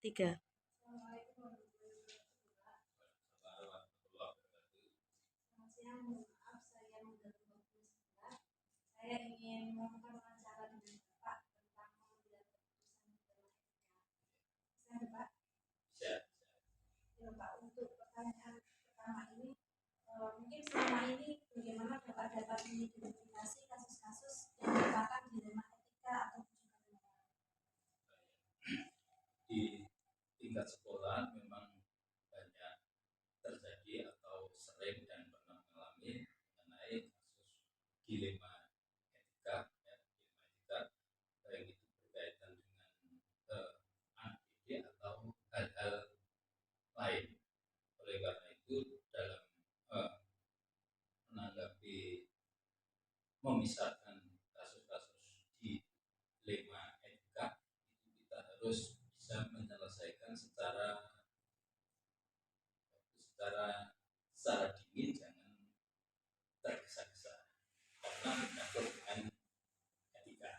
Tiga. Saya ingin melakukan wawancara dengan Bapak tentang pengambilan keputusan dalam etika. Bisa, Pak? Ya, Pak. Untuk pertanyaan pertama ini, mungkin selama ini bagaimana Bapak dapat mengidentifikasi kasus-kasus yang merupakan dilema etika atau juga di tingkat sekolah memang banyak terjadi atau sering dan pernah mengalami mengenai kasus dilema etika, baik itu berkaitan dengan anak didik atau hal-hal lain. Oleh karena itu dalam menanggapi memisahkan kasus-kasus dilema etika itu kita harus bisa menyelesaikan secara dingin, jangan tergesa-gesa karena menyangkut dengan etika.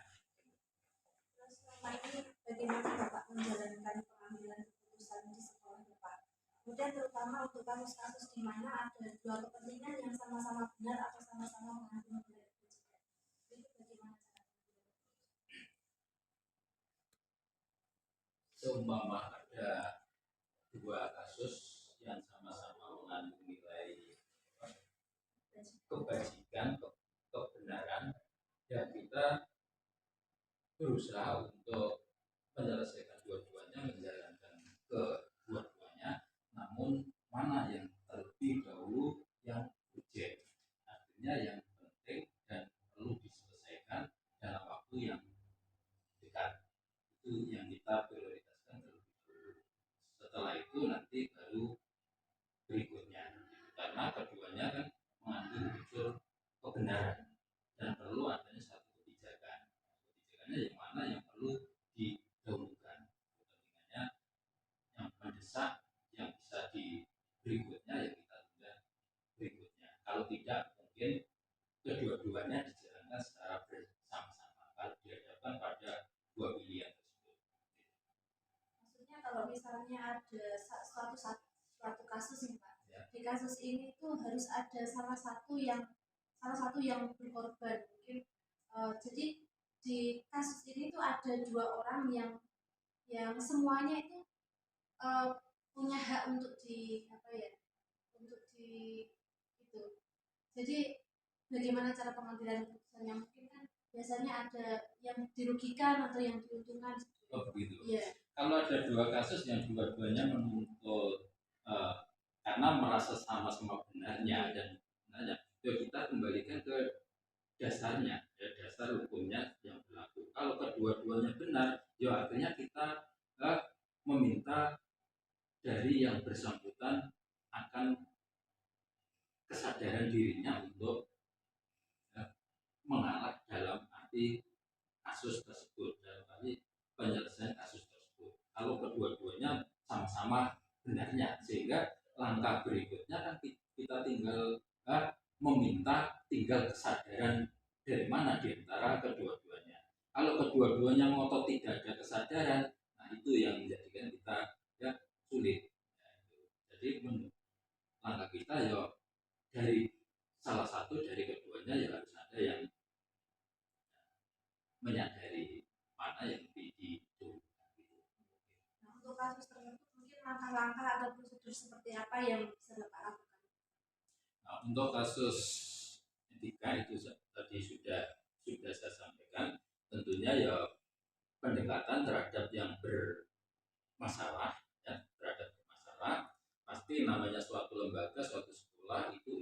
Terus selama ini bagaimana Bapak menjalankan pengambilan keputusan di sekolah Bapak? Kemudian terutama untuk kasus-kasus di mana ada dua kepentingan yang sama-sama benar atau sama-sama mengandung nilai kebajikan. Itu bagaimana cara? Seumpama ada dua kasus yang sama-sama mengandung nilai kebajikan, kebenaran, dan kita berusaha untuk menyelesaikan dua-duanya, menjalankan kedua-duanya, namun mana yang terlebih dahulu yang urgent, artinya yang penting dan perlu diselesaikan dalam waktu yang dekat, itu yang kita prioritaskan terlebih dahulu. Setelah itu nanti baru berikutnya, karena keduanya kan mengandung unsur kebenaran dan perlu adanya satu kebijakannya yang mana yang perlu didahulukan, kepentingannya yang mendesak yang bisa di berikutnya yang kita tunda berikutnya. Kalau tidak, mungkin kedua-duanya dijalankan secara bersama-sama kalau dihadapkan pada dua pilihan tersebut. Maksudnya kalau misalnya ada suatu kasus nih Pak, ya. Di kasus ini tuh harus ada salah satu yang berkorban mungkin. Jadi di kasus ini tuh ada dua orang yang semuanya itu punya hak untuk itu. Jadi bagaimana cara pengambilan keputusannya? Mungkin kan biasanya ada yang dirugikan atau yang diuntungkan. Oh begitu. Iya. Kalau ada dua kasus yang dua-duanya menuntut karena merasa sama-sama benarnya dan benarnya, ya kita kembalikan ke dasarnya, ya dasar hukumnya yang berlaku. Kalau kedua-duanya benar, ya artinya kita meminta dari yang bersangkutan akan kesadaran dirinya untuk mengalah dalam arti kasus tersebut, dalam arti penyelesaian kasus tersebut. Kalau kedua-duanya sama-sama benarnya, sehingga langkah berikutnya kan kita tinggal meminta tinggal kesadaran dari mana di antara kedua-duanya. Kalau kedua-duanya ngotot tidak ada kesadaran, nah itu yang menjadikan kita ya sulit. Jadi langkah kita ya dari salah satu dari keduanya ya harus ada yang menyadari mana yang itu. Nah, untuk kasus tertentu mungkin langkah-langkah atau prosedur seperti apa yang bisa Bapak lakukan? Nah, untuk kasus etika itu tadi sudah saya sampaikan, tentunya ya pendekatan terhadap yang bermasalah, ya, terhadap bermasalah. Pasti namanya suatu lembaga, suatu sekolah itu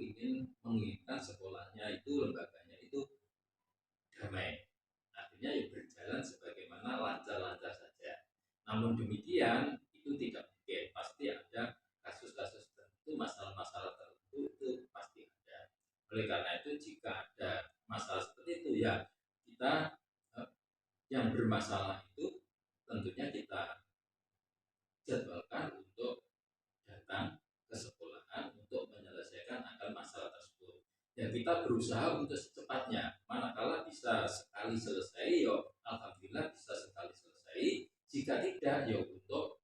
menginginkan sekolahnya itu, lembaganya itu damai. Artinya ya berjalan sebagaimana lancar-lancar saja. Namun demikian itu tidak mungkin. Pasti ada kasus-kasus tertentu, masalah-masalah tertentu Oleh karena itu jika ada masalah seperti itu ya kita yang bermasalah itu tentunya kita jadwalkan untuk datang ke sekolahan untuk menyelesaikan akan masalah tersebut. Dan kita berusaha untuk secepatnya. Manakala bisa sekali selesai, yo alhamdulillah bisa sekali selesai. Jika tidak, yo untuk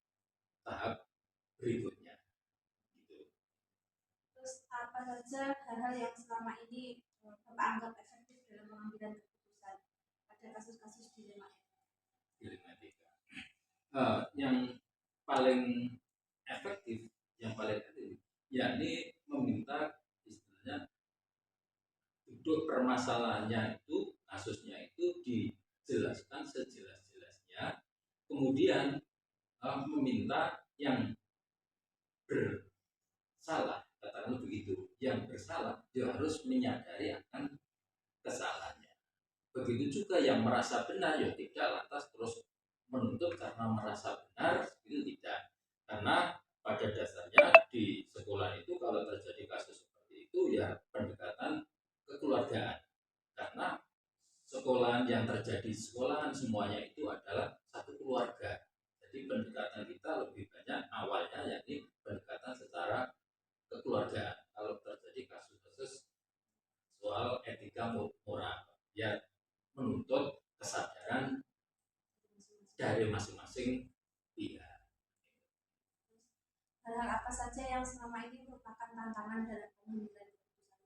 tahap berikutnya. Gitu. Terus apa saja hal-hal yang selama ini Bapak anggap efektif dalam pengambilan keputusan? Ada kasus-kasus dilema yang paling efektif, yakni meminta istilahnya duduk permasalahannya itu, kasusnya itu dijelaskan sejelas-jelasnya, kemudian meminta yang bersalah, katakanlah begitu, yang bersalah dia harus menyadari akan kesalahannya. Begitu juga yang merasa benar, ya tidak lantas terus menuntut karena merasa benar, itu tidak. Karena pada dasarnya di sekolah itu kalau terjadi kasus seperti itu ya pendekatan kekeluargaan. Karena sekolahan yang terjadi sekolahan semuanya itu adalah satu keluarga. Jadi pendekatan kita lebih banyak awalnya yakni pendekatan secara kekeluargaan. Kalau terjadi kasus-kasus soal etika moral, ya menuntut kesadaran dari masing-masing pihak. Hal-hal apa saja yang selama ini merupakan tantangan dalam pengambilan keputusan?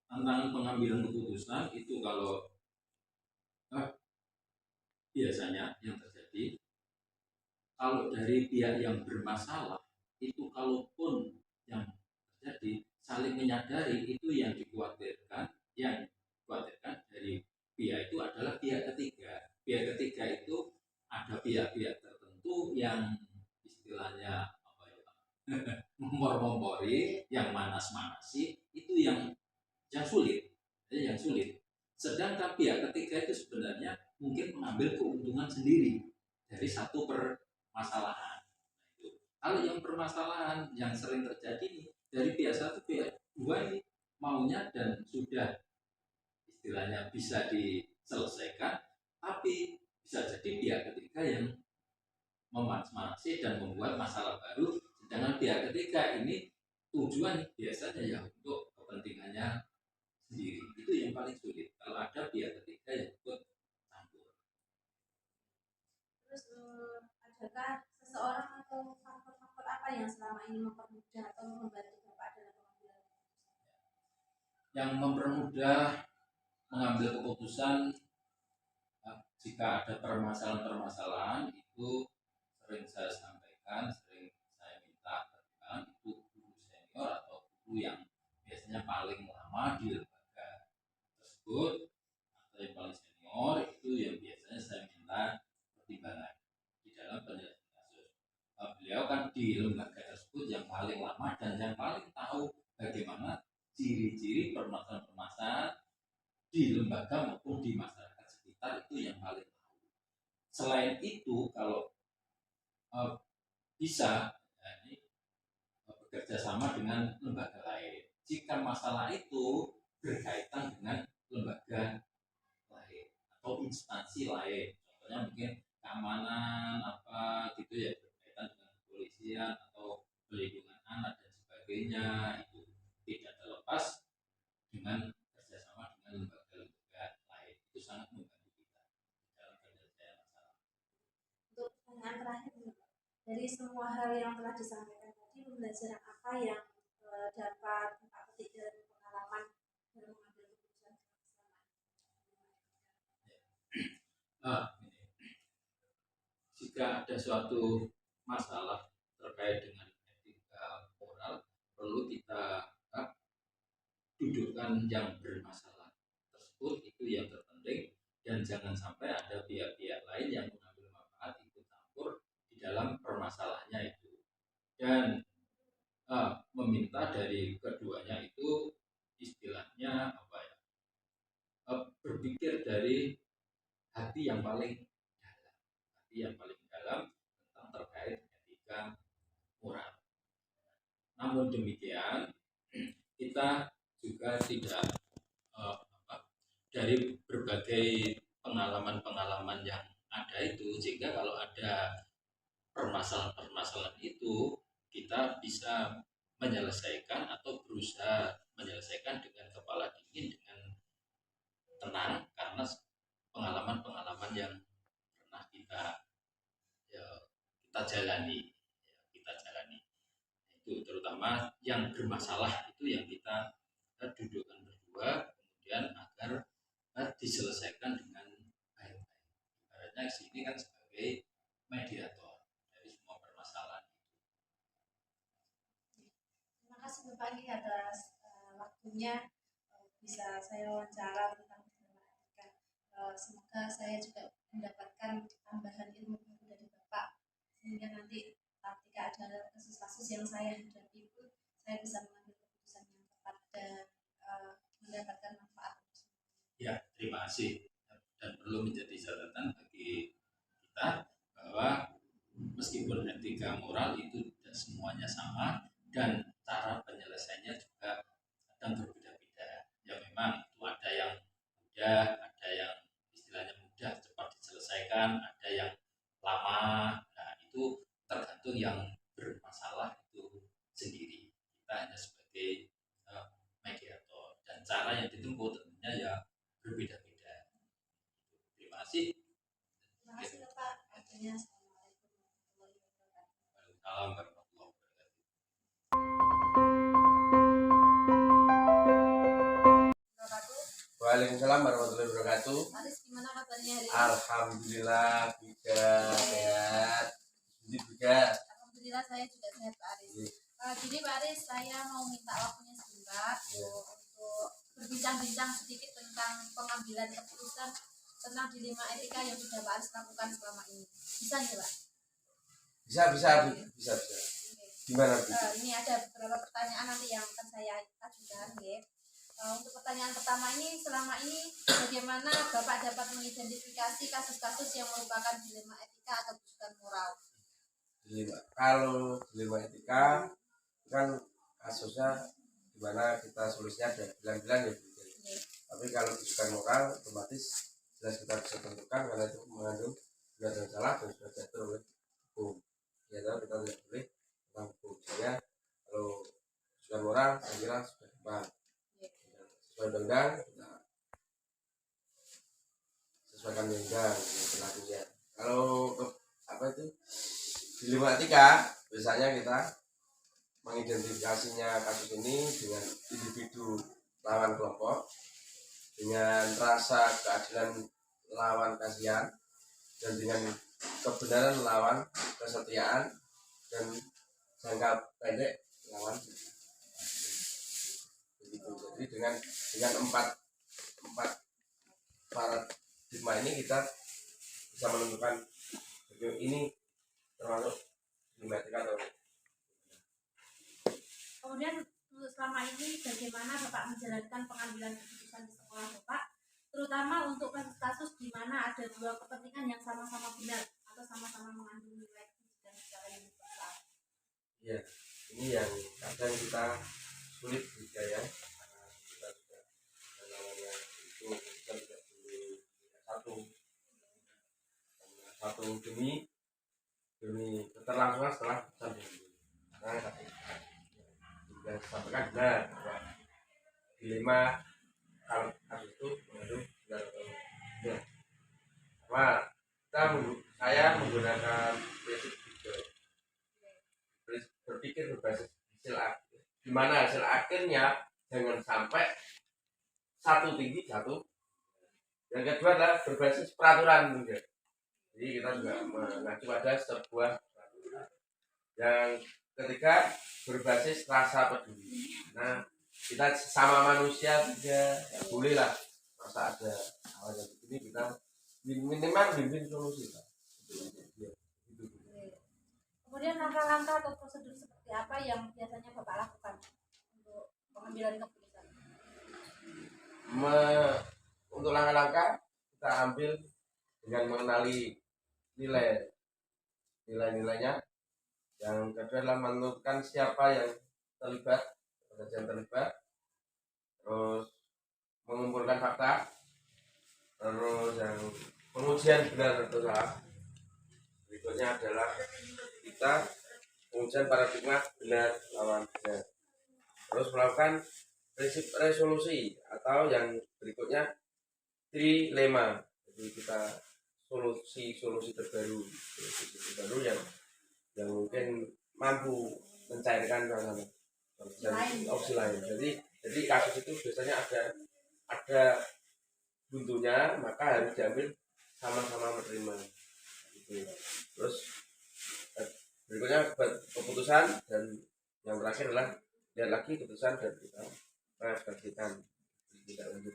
Tantangan pengambilan keputusan itu kalau biasanya yang terjadi kalau dari pihak yang bermasalah itu kalaupun yang terjadi saling menyadari itu yang dikhawatirkan dari pihak itu adalah pihak ketiga. Pihak ketiga itu ada pihak-pihak tertentu yang istilahnya mempor-mempori, yang manas-manasi, itu yang sulit, yang sulit. Sedangkan pihak ketiga itu sebenarnya mungkin mengambil keuntungan sendiri dari satu permasalahan. Kalau yang permasalahan yang sering terjadi dari pihak satu pihak dua ini maunya dan sudah istilahnya bisa diselesaikan, tapi bisa jadi pihak ketiga yang memanas-manasi dan membuat masalah baru. Sedangkan pihak ketiga ini tujuan biasanya ya untuk kepentingannya sendiri. Itu yang paling sulit kalau ada pihak ketiga yang ikut campur. Terus adakah seseorang atau faktor-faktor apa yang selama ini mempermudah atau membantu Bapak dalam pengambilan keputusan? Yang mempermudah mengambil keputusan jika ada permasalahan-permasalahan itu sering saya sampaikan, sering saya minta keterangan itu guru senior atau guru yang biasanya paling lama di lembaga tersebut atau yang paling senior, itu yang biasanya saya minta pertimbangan di dalam penyelesaian kasus. Beliau kan di lembaga tersebut yang paling lama dan yang paling tahu bagaimana ciri-ciri permasalahan-permasalahan di lembaga maupun di masyarakat sekitar, itu yang paling tahu. Selain itu kalau bisa bekerja sama dengan lembaga lain jika masalah itu berkaitan dengan lembaga lain atau instansi lain, contohnya mungkin keamanan apa gitu ya, berkaitan dengan kepolisian atau perlindungan anak dan sebagainya, itu tidak terlepas dengan kerjasama dengan lembaga-lembaga lain. Itu sangat membantu kita dalam penyelesaian masalah. Untuk pertanyaan terakhir, dari semua hal yang telah disampaikan tadi, pembelajaran apa yang dapat Bapak petik dari pengalaman dalam mengambil keputusan selama ini? Jika ada suatu masalah terkait dengan etika moral, perlu kita dudukkan yang bermasalah tersebut, itu yang terpenting, dan jangan sampai ada pihak-pihak lain yang mengambil manfaat ikut campur di dalam permasalahannya itu, dan meminta dari keduanya itu istilahnya apa ya, berpikir dari hati yang paling dalam tentang terkait etika moral. Namun demikian kita juga tidak dari berbagai pengalaman-pengalaman yang ada itu, sehingga kalau ada permasalahan-permasalahan itu kita bisa menyelesaikan atau berusaha menyelesaikan dengan kepala dingin, dengan tenang, karena pengalaman-pengalaman yang pernah ya, kita jalani itu, terutama yang bermasalah itu yang kita dudukkan berdua, kemudian agar diselesaikan dengan baik-baik. Ibaratnya sini kan sebagai mediator dari semua permasalahan. Terima kasih Bapak ini atas waktunya, bisa saya wawancara tentang etika. Semoga saya juga mendapatkan tambahan ilmu baru dari Bapak, sehingga nanti ketika ada kasus-kasus yang saya hadapi itu saya bisa mengambil keputusan yang tepat dan mendapatkan manfaat. Ya, terima kasih. Dan perlu menjadi catatan bagi kita bahwa meskipun etika moral itu tidak semuanya sama, dan cara penyelesaiannya juga kadang berbeda-beda. Ya memang itu ada yang mudah, ada yang istilahnya mudah cepat diselesaikan, ada yang lama. Nah itu tergantung yang bermasalah itu sendiri. Kita hanya sebagai mediator, dan cara yang ditempuh tentunya ya berbeda-beda. Terima kasih. Terima kasih Bapak. Akhirnya Waalaikumsalam warahmatullahi wabarakatuh. Waalaikumsalam warahmatullahi wabarakatuh. Aris, gimana kabarnya hari ini? Alhamdulillah juga sehat. Ini juga. Alhamdulillah saya juga sehat Pak Aris. Jadi Pak Aris, saya mau minta waktunya sebentar untuk berbincang-bincang sedikit tentang pengambilan keputusan tentang dilema etika yang sudah Pak Aris lakukan selama ini. Bisa nih Pak? Bisa. Gimana? Ini ada beberapa pertanyaan nanti yang akan saya ajukan, ya. Untuk pertanyaan pertama ini, selama ini bagaimana Bapak dapat mengidentifikasi kasus-kasus yang merupakan dilema etika atau bukan moral? Kalau dilema etika kan kasusnya dimana kita solusinya ada bilang-bilang ya. Tapi kalau bukan moral, otomatis jelas kita bisa tentukan karena itu mengandung benar dan salah dan sudah diatur oleh hukum. Ya, kita tidak boleh tentang hukum. Sehingga kalau bukan moral, saya kira sudah tepat. Sesuai undang-undang, kita sesuaikan undang-undang yang berlakunya. Kalau dilema etika, biasanya kita mengidentifikasinya kasus ini dengan individu lawan kelompok, dengan rasa keadilan lawan kasihan, dan dengan kebenaran lawan kesetiaan, dan jangka pendek lawan begitu. Jadi dengan empat paradigma ini kita bisa menentukan ini termasuk dilema etika atau. Kemudian selama ini bagaimana Bapak menjalankan pengambilan keputusan di sekolah Bapak, terutama untuk kasus-kasus di mana ada dua kepentingan yang sama-sama benar atau sama-sama mengandung nilai dan secara yang besar. Ya, ini yang kadang kita sulit juga ya, karena kita sudah namanya itu kita tidak boleh satu demi keterlangsungan setelah keputusan ini. Karena sudah disampaikan benar bahwa dilema kalau kasus itu mengandung benar atau tidak. Saya menggunakan prinsip berpikir berbasis hasil akhir, di mana hasil akhirnya jangan sampai satu tinggi satu. Yang kedua adalah berbasis peraturan juga. Jadi kita juga mengacu pada sebuah peraturan. Yang ketiga berbasis rasa peduli. Nah, kita sama manusia juga ya boleh lah, masa ada hal yang begini kita minimal bimbing solusi lah. Kemudian langkah-langkah atau prosedur seperti apa yang biasanya Bapak lakukan untuk pengambilan keputusan? Untuk langkah-langkah kita ambil dengan mengenali nilainya. Yang kedua adalah menentukan siapa yang terlibat, terus mengumpulkan fakta, terus yang pengujian benar atau salah. Berikutnya adalah kita pengujian paradigma benar lawan benar. Terus melakukan prinsip resolusi atau yang berikutnya trilema. Jadi kita solusi terbaru, yang mungkin mampu mencairkan opsi lain. Jadi kasus itu biasanya ada buntunya, maka harus diambil sama-sama menerima. Gitu. Terus berikutnya keputusan, dan yang terakhir adalah lihat lagi keputusan dan kita refleksikan tidak lanjut.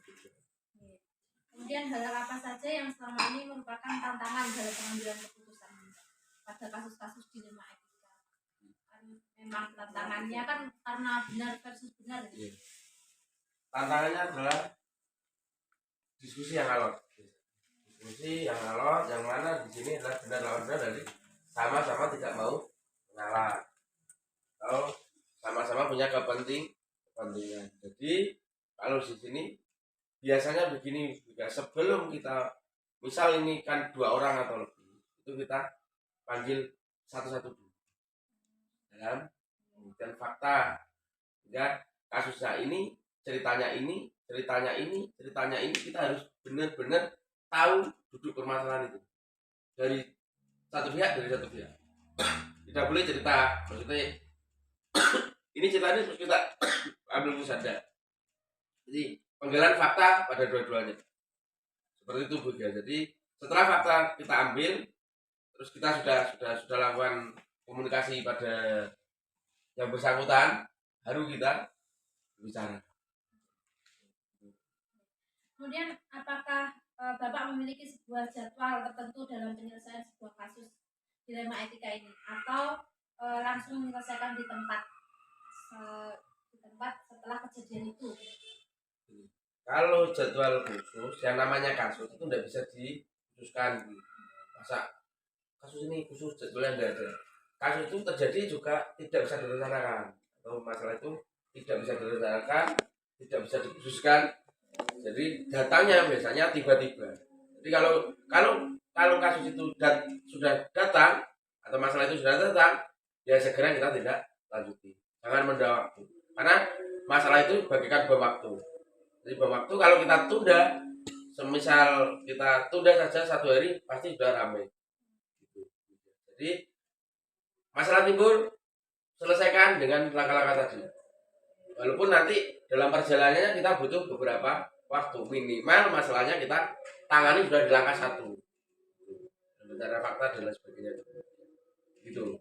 Kemudian hal apa saja yang selama ini merupakan tantangan dalam pengambilan keputusan pada kasus-kasus dilema etika? Kan memang tantangannya kan karena benar versus benar. Iya. Tantangannya adalah diskusi yang alot. Yang mana di sini adalah benar lawan benar, jadi sama-sama tidak mau mengalah atau sama-sama punya kepentingan. Jadi kalau di sini biasanya begini juga, sebelum kita misal ini kan 2 orang atau lebih, itu kita panggil satu-satu dulu dalam kemudian fakta, ya kasusnya ini, ceritanya ini, kita harus benar-benar tahu duduk permasalahan itu dari satu pihak. Tidak boleh cerita, maksudnya ini ceritanya terus kita ambil saja. Jadi penggalan fakta pada dua-duanya seperti itu, Bu ya. Jadi setelah fakta kita ambil, terus kita sudah lakukan komunikasi pada yang bersangkutan, baru kita bicara. Kemudian apakah Bapak memiliki sebuah jadwal tertentu dalam penyelesaian sebuah kasus dilema etika ini, atau langsung menyelesaikan di tempat setelah kejadian itu? Kalau jadwal khusus, yang namanya kasus itu tidak bisa dikhususkan. Masa kasus ini khusus jadwalnya tidak ada. Kasus itu terjadi juga tidak bisa direncanakan, atau masalah itu tidak bisa direncanakan, tidak bisa dikhususkan. Jadi datangnya biasanya tiba-tiba. Jadi kalau kasus itu sudah datang, atau masalah itu sudah datang, ya segera kita tidak lanjuti. Jangan menunda waktu, karena masalah itu bagaikan bom waktu. Jadi bom waktu kalau kita tunda, semisal kita tunda saja 1 hari, pasti sudah ramai. Jadi masalah timbul, selesaikan dengan langkah-langkah tadi. Walaupun nanti dalam perjalanannya kita butuh beberapa waktu, minimal masalahnya kita tangani sudah di langkah 1, bicara fakta dan lain sebagainya. Gitu.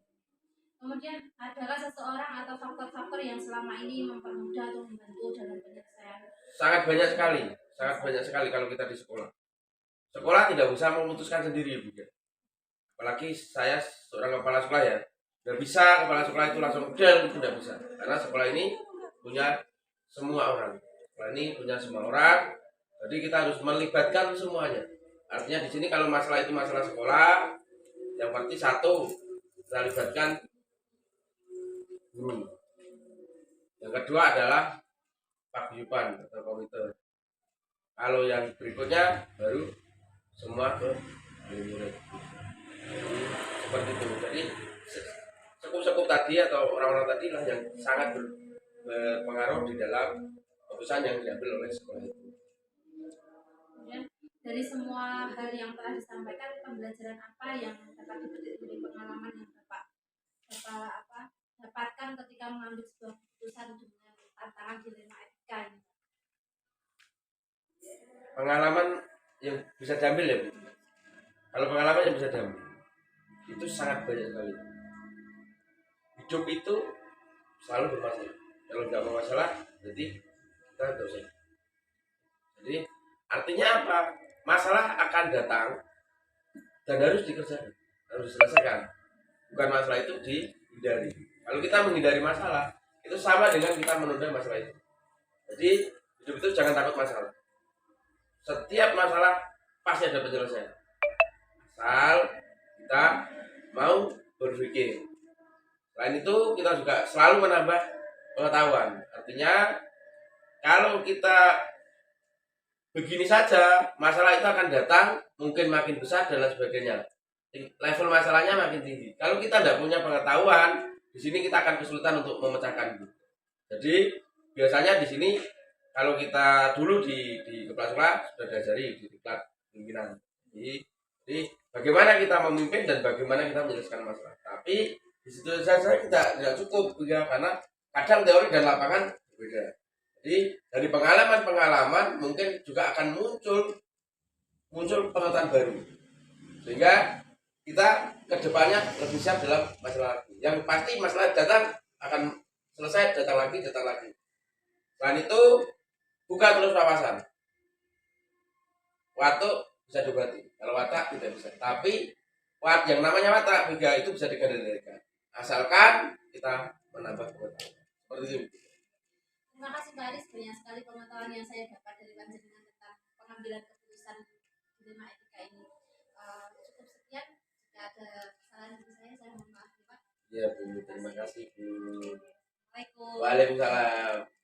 Kemudian adakah seseorang atau faktor-faktor yang selama ini mempermudah atau membantu dalam penyelesaian? Sangat banyak sekali kalau kita di sekolah. Sekolah tidak bisa memutuskan sendiri, Bu. Apalagi saya seorang kepala sekolah ya. Tidak bisa kepala sekolah itu langsung tidak bisa. Karena sekolah ini punya semua orang. Sekolah ini punya semua orang. Jadi kita harus melibatkan semuanya. Artinya di sini kalau masalah itu masalah sekolah, yang pasti satu, kita libatkan guru. Yang kedua adalah paguyuban atau komite. Kalau yang berikutnya baru semua ke murid. Seperti itu. Jadi sekup-sekup tadi atau orang-orang tadi lah yang sangat berpengaruh di dalam keputusan yang diambil oleh sekolah itu. Kemudian dari semua hal yang telah disampaikan, pembelajaran apa yang dapat dipetik dari pengalaman yang Bapak dapatkan ketika mengambil sebuah keputusan dengan tantangan dilema etika ini? Pengalaman yang bisa diambil ya, Bu. Kalau pengalaman yang bisa diambil itu sangat banyak sekali. Hidup itu selalu bermasalah. Kalau nggak bermasalah, jadi kita nggak usah. Jadi artinya apa? Masalah akan datang dan harus dikerjakan, harus diselesaikan. Bukan masalah itu dihindari. Kalau kita menghindari masalah, itu sama dengan kita menunda masalah itu. Jadi hidup itu jangan takut masalah. Setiap masalah pasti ada penyelesaian. Asal kita mau berpikir. Selain itu kita juga selalu menambah pengetahuan. Artinya kalau kita begini saja, masalah itu akan datang, mungkin makin besar dan lain sebagainya. Level masalahnya makin tinggi. Kalau kita tidak punya pengetahuan, di sini kita akan kesulitan untuk memecahkan. Jadi biasanya di sini kalau kita dulu di kepala sekolah sudah diajari di diklat pimpinan. Jadi bagaimana kita memimpin dan bagaimana kita menyelesaikan masalah. Tapi di situ saja kita tidak cukup ya, karena kadang teori dan lapangan berbeda. Jadi dari pengalaman-pengalaman mungkin juga akan muncul pengetahuan baru, sehingga kita kedepannya lebih siap dalam masalah lagi. Yang pasti masalah datang akan selesai, datang lagi. Selain itu buka terus wawasan. Watuk bisa diobati, kalau watak tidak bisa. Tapi yang namanya watak juga itu bisa dikendalikan, asalkan kita menambah pengetahuan. Seperti itu. Terima kasih Pak Aris, banyak sekali pengetahuan yang saya dapat dari panjenengan tentang pengambilan keputusan dilema etika ini. Cukup sekian, jika ada kesalahan dari saya mohon maaf ya Pak. Ya Bu, terima kasih Bu. Assalamualaikum. Waalaikumsalam.